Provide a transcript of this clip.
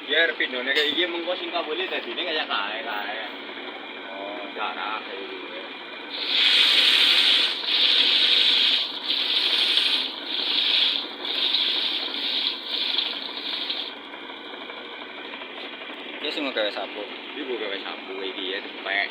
Biar pindone kayak iki mengko sing kabule dadine kayak kae. Oh, jarak kayak gitu. Iki sing gawe sapu. Iku gawe sapu iki ya dipek.